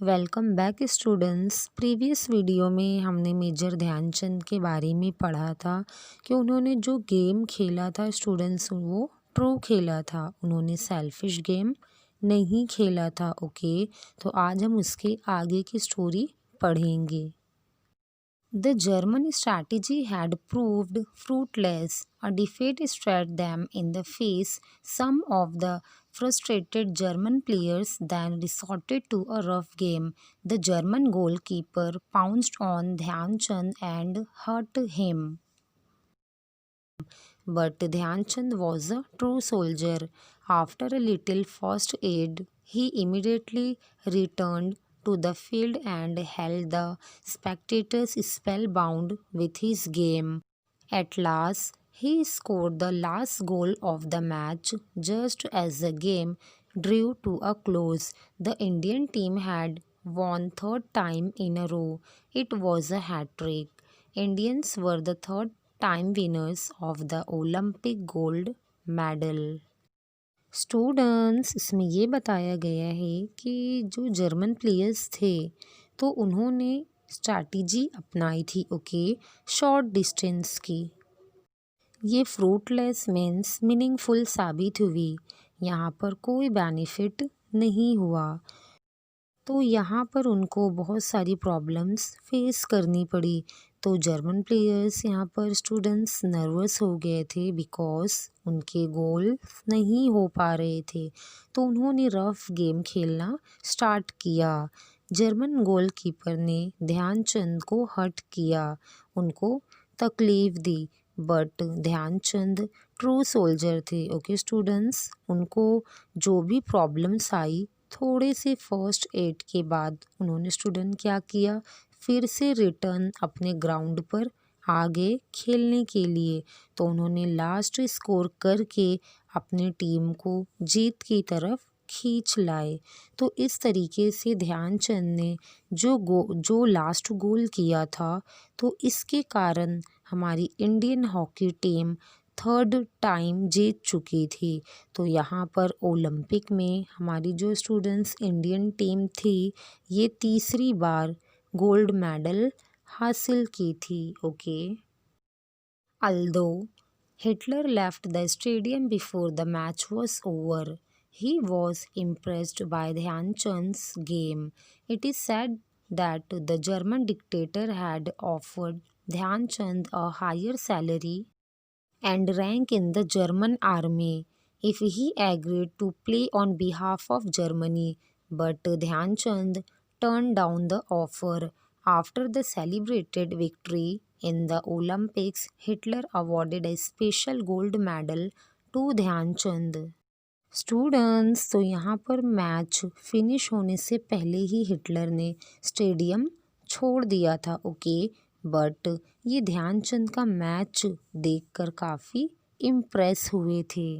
Welcome back students. Previous video में हमने major Dhyanchand के बारे में पढ़ा था कि उन्होंने जो गेम खेला था स्टूडेंट्स वो ट्रू खेला था, उन्होंने सेल्फिश गेम नहीं खेला था। ओके, तो आज हम उसके आगे की स्टोरी पढ़ेंगे। The German strategy had proved fruitless. A defeat stared them in the face. Some of the frustrated German players then resorted to a rough game. The German goalkeeper pounced on Dhyan Chand and hurt him. But Dhyan Chand was a true soldier. After a little first aid, he immediately returned to the field and held the spectators spellbound with his game. At last, he scored the last goal of the match just as the game drew to a close. The Indian team had won third time in a row. It was a hat-trick. Indians were the third time winners of the Olympic gold medal. Students, इसमें ये बताया गया है कि जो German players थे तो उन्होंने स्ट्रैटेजी अपनाई थी। ओके, शॉर्ट डिस्टेंस की। ये फ्रूटलेस मीन्स मीनिंगफुल साबित हुई, यहाँ पर कोई बेनिफिट नहीं हुआ। तो यहाँ पर उनको बहुत सारी प्रॉब्लम्स फेस करनी पड़ी। तो जर्मन प्लेयर्स यहाँ पर स्टूडेंट्स नर्वस हो गए थे बिकॉज उनके गोल नहीं हो पा रहे थे। तो उन्होंने रफ गेम खेलना स्टार्ट किया। जर्मन गोलकीपर ने ध्यानचंद को हर्ट किया, उनको तकलीफ दी। बट ध्यानचंद ट्रू सोल्जर थे। ओके स्टूडेंट्स, उनको जो भी प्रॉब्लम्स आई थोड़े से फर्स्ट एड के बाद उन्होंने स्टूडेंट क्या किया, फिर से रिटर्न अपने ग्राउंड पर आगे खेलने के लिए। तो उन्होंने लास्ट स्कोर करके अपनी टीम को जीत की तरफ खींच लाए। तो इस तरीके से ध्यानचंद ने जो लास्ट गोल किया था, तो इसके कारण हमारी Indian hockey team third time जीत चुकी थी। तो यहाँ पर ओलंपिक में हमारी जो स्टूडेंट्स इंडियन टीम थी ये तीसरी बार गोल्ड मेडल हासिल की थी। Okay, although Hitler left the stadium before the match was over, he was impressed by Dhyan Chand's game. It is said that the German dictator had offered Dhyan Chand a higher salary and rank in the German army if he agreed to play on behalf of Germany, but Dhyan Chand turned down the offer. After the celebrated victory in the Olympics, Hitler awarded a special gold medal to Dhyan Chand. Students, तो यहाँ पर match finish होने से पहले ही Hitler ने stadium छोड़ दिया था। ओके, बट ये ध्यानचंद का मैच देखकर काफ़ी इम्प्रेस हुए थे।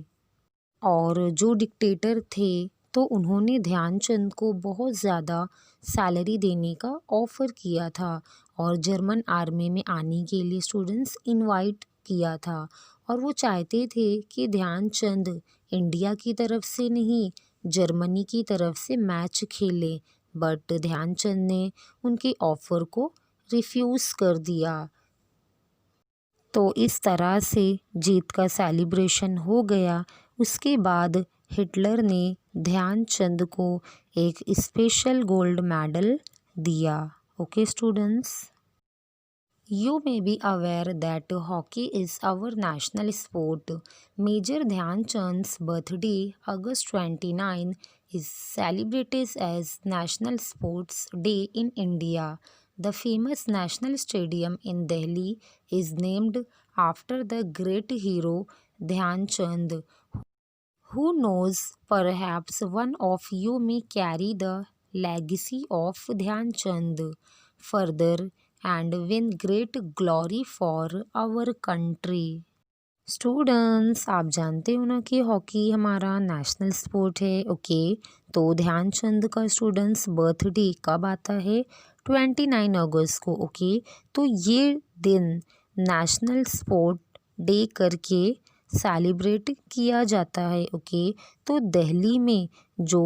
और जो डिक्टेटर थे तो उन्होंने ध्यानचंद को बहुत ज़्यादा सैलरी देने का ऑफ़र किया था और जर्मन आर्मी में आने के लिए स्टूडेंट्स इनवाइट किया था। और वो चाहते थे कि ध्यानचंद इंडिया की तरफ से नहीं, जर्मनी की तरफ से मैच खेले। बट ध्यानचंद ने उनके ऑफ़र को रिफ्यूज़ कर दिया। तो इस तरह से जीत का सेलिब्रेशन हो गया। उसके बाद हिटलर ने ध्यानचंद को एक स्पेशल गोल्ड मेडल दिया। Okay students, You may be aware that hockey is our national sport. Major Dhyan Chand's birthday, August 29, is celebrated as National Sports Day in India. The famous National Stadium in Delhi is named after the great hero Dhyan Chand. Who knows, perhaps one of you may carry the legacy of Dhyan Chand further and win great glory for our country. Students, आप जानते हो ना कि hockey हमारा national sport है। Okay, तो ध्यानचंद का students birthday कब आता है? 29 अगस्त को। ओके, तो ये दिन नेशनल स्पोर्ट डे करके सेलिब्रेट किया जाता है। ओके, तो दिल्ली में जो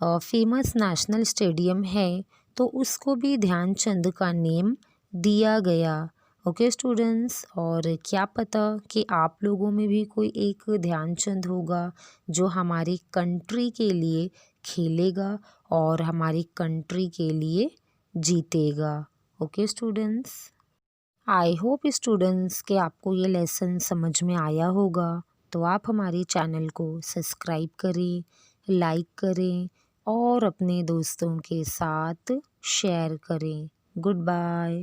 फेमस नेशनल स्टेडियम है तो उसको भी ध्यानचंद का नेम दिया गया। ओके स्टूडेंट्स, और क्या पता कि आप लोगों में भी कोई एक ध्यानचंद होगा जो हमारी कंट्री के लिए खेलेगा और हमारी कंट्री के लिए जीतेगा। Okay students, I hope students कि आपको ये लेसन समझ में आया होगा। तो आप हमारे चैनल को सब्सक्राइब करें, लाइक करें और अपने दोस्तों के साथ शेयर करें। Good bye.